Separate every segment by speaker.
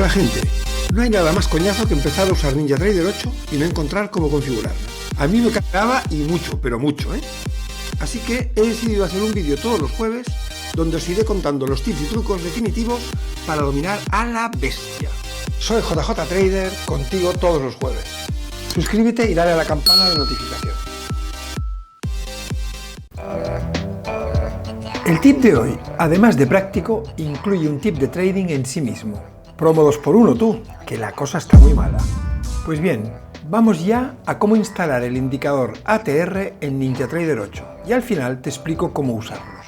Speaker 1: Hola gente, no hay nada más coñazo que empezar a usar NinjaTrader 8 y no encontrar cómo configurarla. A mí me cagaba y mucho, pero mucho, ¿eh? Así que he decidido hacer un vídeo todos los jueves donde os iré contando los tips y trucos definitivos para dominar a la bestia. Soy JJ Trader, contigo todos los jueves. Suscríbete y dale a la campana de notificación. El tip de hoy, además de práctico, incluye un tip de trading en sí mismo. Promo 2x1 tú, que la cosa está muy mala. Pues bien, vamos ya a cómo instalar el indicador ATR en NinjaTrader 8 y al final te explico cómo usarlos.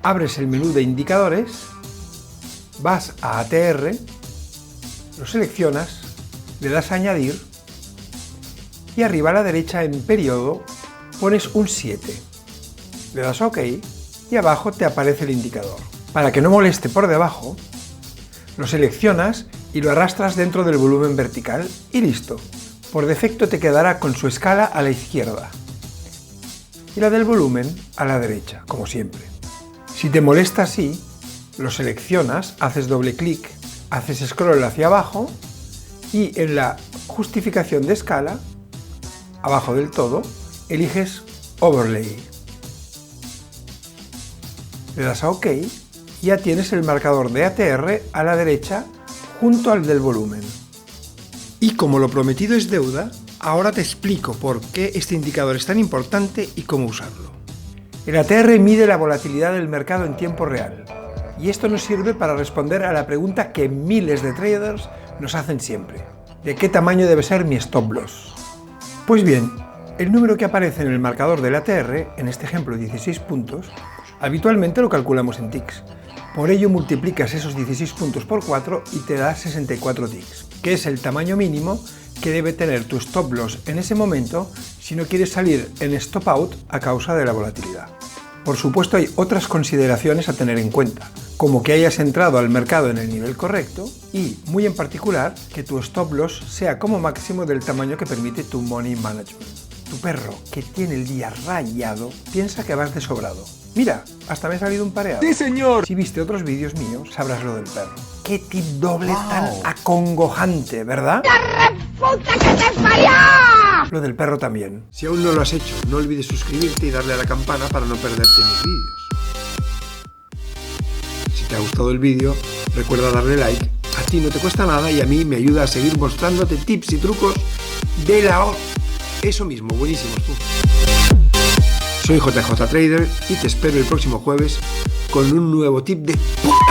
Speaker 1: Abres el menú de indicadores, vas a ATR, lo seleccionas, le das a añadir y arriba a la derecha en periodo pones un 7. Le das a OK y abajo te aparece el indicador. Para que no moleste por debajo, lo seleccionas y lo arrastras dentro del volumen vertical y listo. Por defecto te quedará con su escala a la izquierda y la del volumen a la derecha, como siempre. Si te molesta así, lo seleccionas, haces doble clic, haces scroll hacia abajo y en la justificación de escala, abajo del todo, eliges Overlay. Le das a OK y ya tienes el marcador de ATR a la derecha junto al del volumen. Y como lo prometido es deuda, ahora te explico por qué este indicador es tan importante y cómo usarlo. El ATR mide la volatilidad del mercado en tiempo real y esto nos sirve para responder a la pregunta que miles de traders nos hacen siempre: ¿de qué tamaño debe ser mi stop loss? Pues bien, el número que aparece en el marcador del ATR, en este ejemplo 16 puntos, habitualmente lo calculamos en ticks. Por ello multiplicas esos 16 puntos por 4 y te da 64 ticks, que es el tamaño mínimo que debe tener tu stop loss en ese momento si no quieres salir en stop out a causa de la volatilidad. Por supuesto hay otras consideraciones a tener en cuenta, como que hayas entrado al mercado en el nivel correcto y, muy en particular, que tu stop loss sea como máximo del tamaño que permite tu money management. Tu perro, que tiene el día rayado, piensa que vas de sobrado. Mira, hasta me ha salido un pareado.
Speaker 2: ¡Sí, señor!
Speaker 1: Si viste otros vídeos míos, sabrás lo del perro. ¡Qué tip doble tan acongojante!, ¿verdad?
Speaker 3: ¡La reputa que te parió!
Speaker 1: Lo del perro también. Si aún no lo has hecho, no olvides suscribirte y darle a la campana para no perderte mis vídeos. Si te ha gustado el vídeo, recuerda darle like. A ti no te cuesta nada y a mí me ayuda a seguir mostrándote tips y trucos de la hora. Eso mismo, buenísimos tú. Soy JJ Trader y te espero el próximo jueves con un nuevo tip de puta